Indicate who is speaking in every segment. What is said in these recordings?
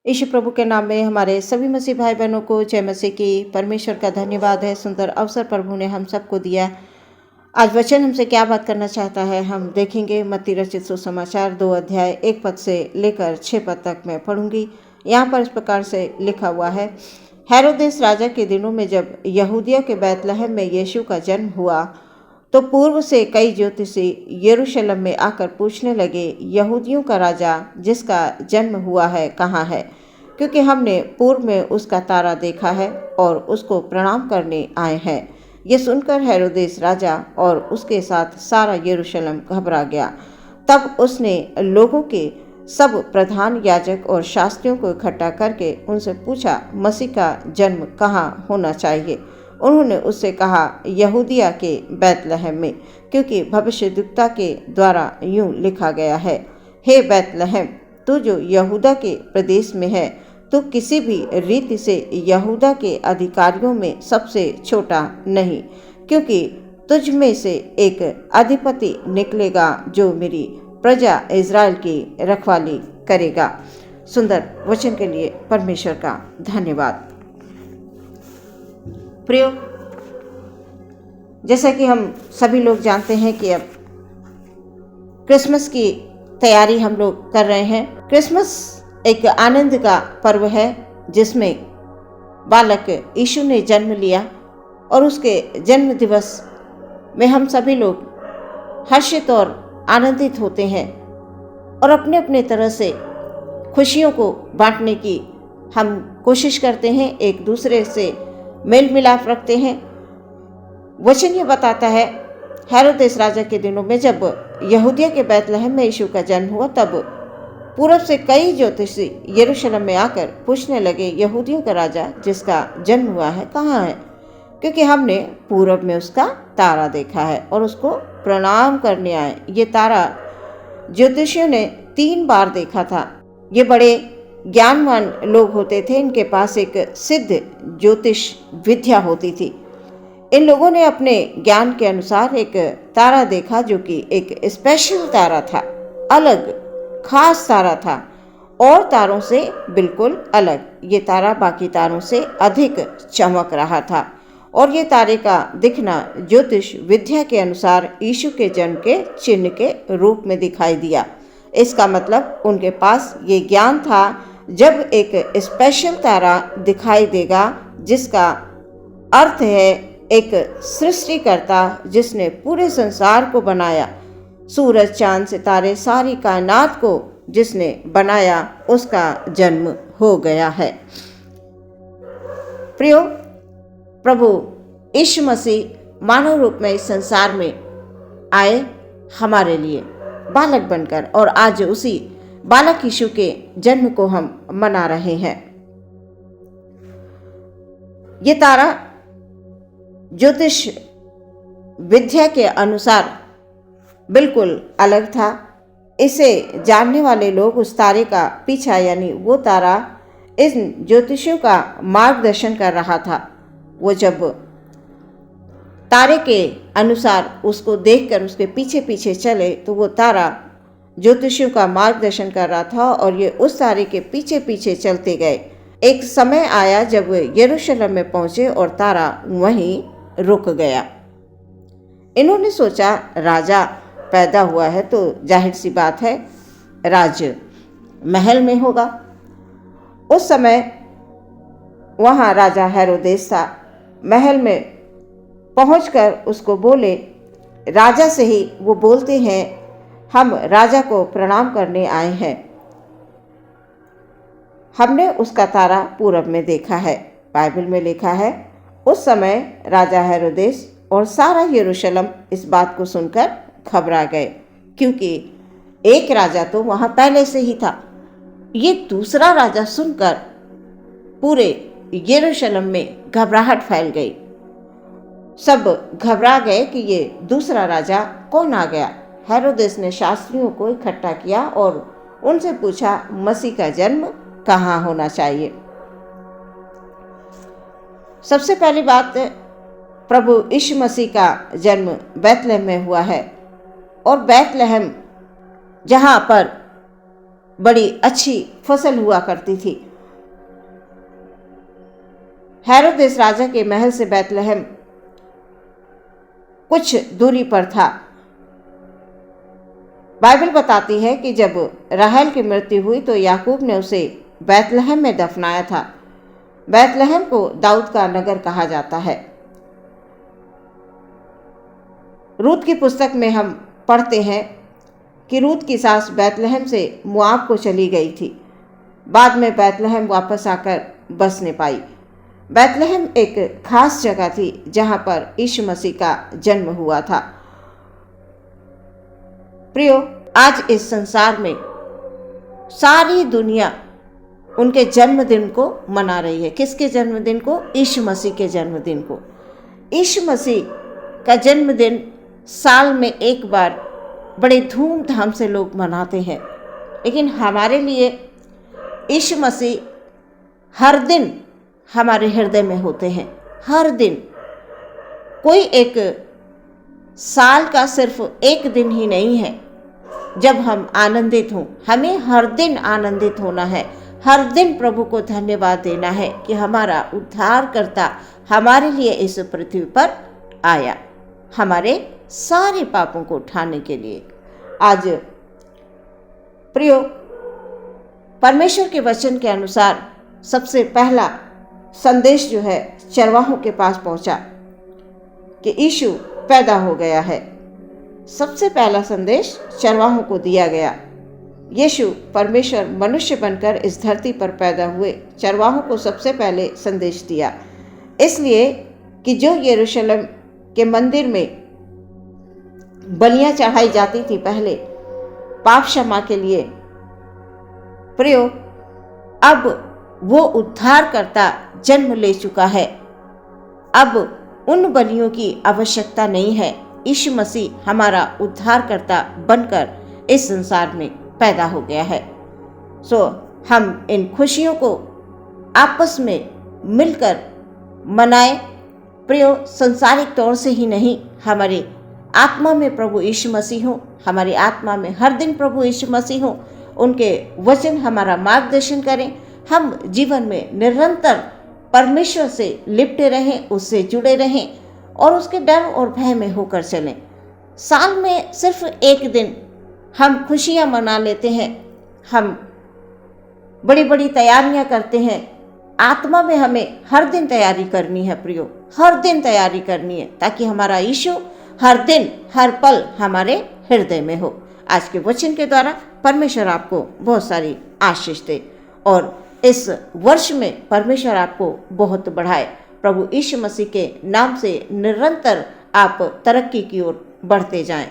Speaker 1: यीशु प्रभु के नाम में हमारे सभी मसीह भाई बहनों को जय मसीह की। परमेश्वर का धन्यवाद है, सुंदर अवसर प्रभु ने हम सबको दिया। आज वचन हमसे क्या बात करना चाहता है हम देखेंगे। मत्ती रचित सुसमाचार 2 अध्याय 1 पद से लेकर 6 पद तक मैं पढ़ूंगी। यहाँ पर इस प्रकार से लिखा हुआ है। हेरोदेस राजा के दिनों में जब यहूदियों के बैतलहम में यीशु का जन्म हुआ तो पूर्व से कई ज्योतिषी यरूशलेम में आकर पूछने लगे, यहूदियों का राजा जिसका जन्म हुआ है कहाँ है? क्योंकि हमने पूर्व में उसका तारा देखा है और उसको प्रणाम करने आए हैं। ये सुनकर हेरोदेस राजा और उसके साथ सारा यरूशलेम घबरा गया। तब उसने लोगों के सब प्रधान याजक और शास्त्रियों को इकट्ठा करके उनसे पूछा, मसीह का जन्म कहाँ होना चाहिए? उन्होंने उससे कहा, यहूदिया के बैतलहम में, क्योंकि भविष्यद्वक्ता के द्वारा यूं लिखा गया है, हे बैतलहम, तू जो यहूदा के प्रदेश में है, तू किसी भी रीति से यहूदा के अधिकारियों में सबसे छोटा नहीं, क्योंकि तुझ में से एक अधिपति निकलेगा जो मेरी प्रजा इज़राइल की रखवाली करेगा। सुंदर वचन के लिए परमेश्वर का धन्यवाद। प्रियो, जैसा कि हम सभी लोग जानते हैं कि अब क्रिसमस की तैयारी हम लोग कर रहे हैं। क्रिसमस एक आनंद का पर्व है जिसमें बालक यीशु ने जन्म लिया और उसके जन्म दिवस में हम सभी लोग हर्षित और आनंदित होते हैं और अपने अपने तरह से खुशियों को बांटने की हम कोशिश करते हैं, एक दूसरे से मेल मिलाप रखते हैं। वचन ये बताता है, हेरोदेस राजा के दिनों में जब यहूदिया के बैतलहम में यीशु का जन्म हुआ तब पूरब से कई ज्योतिषी यरूशलेम में आकर पूछने लगे, यहूदियों का राजा जिसका जन्म हुआ है कहाँ है? क्योंकि हमने पूरब में उसका तारा देखा है और उसको प्रणाम करने आए। ये तारा ज्योतिषियों ने 3 बार देखा था। ये बड़े ज्ञानवान लोग होते थे, इनके पास एक सिद्ध ज्योतिष विद्या होती थी। इन लोगों ने अपने ज्ञान के अनुसार एक तारा देखा जो कि एक स्पेशल तारा था, अलग खास तारा था और तारों से बिल्कुल अलग। ये तारा बाकी तारों से अधिक चमक रहा था और ये तारे का दिखना ज्योतिष विद्या के अनुसार यीशु के जन्म के चिन्ह के रूप में दिखाई दिया। इसका मतलब उनके पास ये ज्ञान था, जब एक स्पेशल तारा दिखाई देगा जिसका अर्थ है एक सृष्टिकर्ता जिसने पूरे संसार को बनाया, सूरज चांद सितारे सारी कायनात को जिसने बनाया, उसका जन्म हो गया है। प्रियो, प्रभु यीशु मसीह मानव रूप में इस संसार में आए हमारे लिए बालक बनकर, और आज उसी बालक यीशु के जन्म को हम मना रहे हैं। ये तारा ज्योतिष विद्या के अनुसार बिल्कुल अलग था। इसे जानने वाले लोग उस तारे का पीछा, यानी वो तारा इन ज्योतिषियों का मार्गदर्शन कर रहा था। वो जब तारे के अनुसार उसको देखकर उसके पीछे पीछे चले तो वो तारा ज्योतिषियों का मार्गदर्शन कर रहा था और ये उस तारे के पीछे पीछे चलते गए। एक समय आया जब यरूशलेम में पहुंचे और तारा वहीं रुक गया। इन्होंने सोचा राजा पैदा हुआ है तो जाहिर सी बात है राज महल में होगा। उस समय वहाँ राजा हेरोदेस था। महल में पहुंचकर उसको बोले, राजा से ही वो बोलते हैं, हम राजा को प्रणाम करने आए हैं, हमने उसका तारा पूरब में देखा है। बाइबल में लिखा है, उस समय राजा हेरोदेस और सारा यरूशलेम इस बात को सुनकर घबरा गए, क्योंकि एक राजा तो वहाँ पहले से ही था। ये दूसरा राजा सुनकर पूरे यरूशलेम में घबराहट फैल गई। सब घबरा गए कि ये दूसरा राजा कौन आ गया। हेरोदेस ने शास्त्रियों को इकट्ठा किया और उनसे पूछा, मसीह का जन्म कहाँ होना चाहिए? सबसे पहली बात, प्रभु यीशु मसीह का जन्म बैतलहम में हुआ है और बैतलहम जहाँ पर बड़ी अच्छी फसल हुआ करती थी हेरोदेस राजा के महल से बैतलहम कुछ दूरी पर था। बाइबल बताती है कि जब राहेल की मृत्यु हुई तो याकूब ने उसे बैतलहम में दफनाया था। बैतलहम को दाऊद का नगर कहा जाता है। रूत की पुस्तक में हम पढ़ते हैं कि रूत की सास बैतलहम से मुआब को चली गई थी। बाद में बैतलहम वापस आकर बसने पाई। बैतलहम एक खास जगह थी जहां पर यीशु मसीह का जन्म हुआ था। प्रियो, आज इस संसार में सारी दुनिया उनके जन्मदिन को मना रही है। किसके जन्मदिन को? यीशु मसीह के जन्मदिन को। यीशु मसीह का जन्मदिन साल में एक बार बड़े धूमधाम से लोग मनाते हैं, लेकिन हमारे लिए यीशु मसीह हर दिन हमारे हृदय में होते हैं। हर दिन। कोई एक साल का सिर्फ एक दिन ही नहीं है जब हम आनंदित हों। हमें हर दिन आनंदित होना है। हर दिन प्रभु को धन्यवाद देना है कि हमारा उद्धारकर्ता हमारे लिए इस पृथ्वी पर आया, हमारे सारे पापों को उठाने के लिए। आज प्रियो, परमेश्वर के वचन के अनुसार सबसे पहला संदेश जो है चरवाहों के पास पहुंचा कि यीशु पैदा हो गया है। सबसे पहला संदेश चरवाहों को दिया गया। यीशु परमेश्वर मनुष्य बनकर इस धरती पर पैदा हुए। चरवाहों को सबसे पहले संदेश दिया, इसलिए कि जो यरूशलेम के मंदिर में बलियां चढ़ाई जाती थी पहले पाप क्षमा के लिए, प्रियो, अब वो उद्धारकर्ता जन्म ले चुका है। अब उन बलियों की आवश्यकता नहीं है। यीशु मसीह हमारा उद्धारकर्ता बनकर इस संसार में पैदा हो गया है। हम इन खुशियों को आपस में मिलकर मनाएं। प्रियो, सांसारिक तौर से ही नहीं, हमारी आत्मा में प्रभु यीशु मसीह हो, हमारी आत्मा में हर दिन प्रभु यीशु मसीह हो, उनके वचन हमारा मार्गदर्शन करें। हम जीवन में निरंतर परमेश्वर से लिपटे रहें, उससे जुड़े रहें और उसके डर और भय में होकर चलें। साल में सिर्फ एक दिन हम खुशियां मना लेते हैं, हम बड़ी बड़ी तैयारियां करते हैं। आत्मा में हमें हर दिन तैयारी करनी है प्रियो, हर दिन तैयारी करनी है, ताकि हमारा यीशु हर दिन हर पल हमारे हृदय में हो। आज के वचन के द्वारा परमेश्वर आपको बहुत सारी आशीष दे और इस वर्ष में परमेश्वर आपको बहुत बढ़ाए। प्रभु यीशु मसीह के नाम से निरंतर आप तरक्की की ओर बढ़ते जाएं।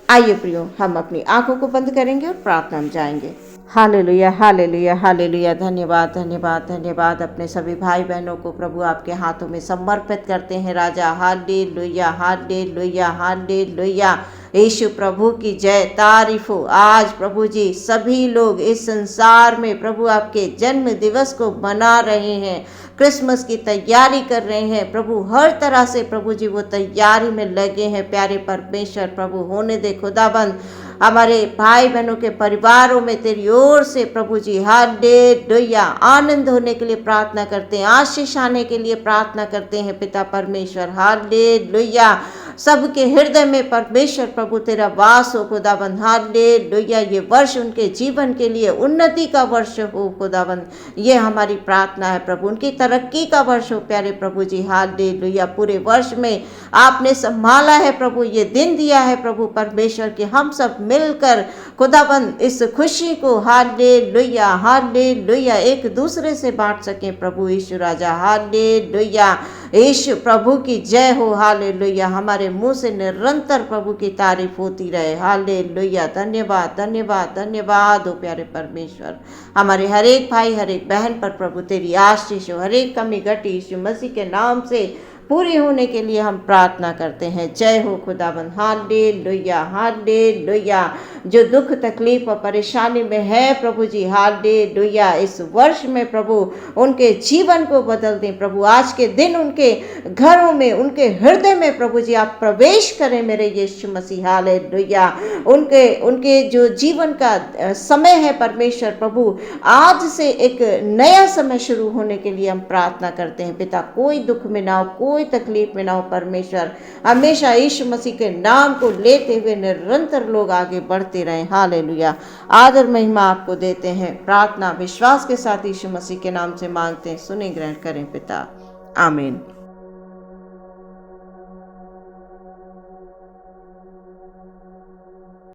Speaker 1: आइए प्रियो, हम अपनी आंखों को बंद करेंगे और प्रार्थना में जाएंगे। Hallelujah, hallelujah, hallelujah. धन्यवाद, धन्यवाद, धन्यवाद। अपने सभी भाई बहनों को प्रभु आपके हाथों में समर्पित करते हैं राजा। Hallelujah, hallelujah, hallelujah. यीशु प्रभु की जय, तारीफ हो। आज प्रभु जी सभी लोग इस संसार में प्रभु आपके जन्म दिवस को मना रहे हैं, क्रिसमस की तैयारी कर रहे हैं। प्रभु हर तरह से प्रभु जी वो तैयारी में लगे हैं। प्यारे परमेश्वर प्रभु होने दे खुदाबंद हमारे भाई बहनों के परिवारों में तेरी ओर से प्रभु जी हालेलुया आनंद होने के लिए प्रार्थना करते हैं, आशीष आने के लिए प्रार्थना करते हैं पिता परमेश्वर। हालेलुया सबके हृदय में परमेश्वर प्रभु तेरा वास हो खुदाबंद। हालेलुया ये वर्ष उनके जीवन के लिए उन्नति का वर्ष हो खुदाबंद, ये हमारी प्रार्थना है प्रभु। उनकी तरक्की का वर्ष हो प्यारे प्रभु जी। हालेलुया पूरे वर्ष में आपने संभाला है प्रभु, ये दिन दिया है प्रभु परमेश्वर कि हम सब मिलकर खुदाबंद इस खुशी को हालेलुया हालेलुया एक दूसरे से बांट सकें प्रभु यीशु राजा। हालेलुया यीशु प्रभु की जय हो। हालेलुया हमारे मुंह से निरंतर प्रभु की तारीफ होती रहे। हालेलुया धन्यवाद, धन्यवाद, धन्यवाद हो प्यारे परमेश्वर। हमारे हर एक भाई हर एक बहन पर प्रभु तेरी आशीष हो, हर एक कमी घटी यीशु मसीह के नाम से पूरी होने के लिए हम प्रार्थना करते हैं। जय हो खुदाबंद। Hallelujah, hallelujah. जो दुख तकलीफ और परेशानी में है प्रभु जी, हालेलुया, इस वर्ष में प्रभु उनके जीवन को बदल दें प्रभु। आज के दिन उनके घरों में, उनके हृदय में प्रभु जी आप प्रवेश करें मेरे यीशु मसीह, हालेलुया। उनके जो जीवन का समय है परमेश्वर प्रभु, आज से एक नया समय शुरू होने के लिए हम प्रार्थना करते हैं पिता। कोई दुख में ना हो, कोई तकलीफ में ना हो परमेश्वर। हमेशा यीशु मसीह के नाम को लेते हुए निरंतर लोग आगे बढ़ते रहें, हालेलुया। आदर महिमा आपको देते हैं। प्रार्थना विश्वास के साथ यीशु मसीह के नाम से मांगते हैं, सुने ग्रहण करें पिता, आमीन।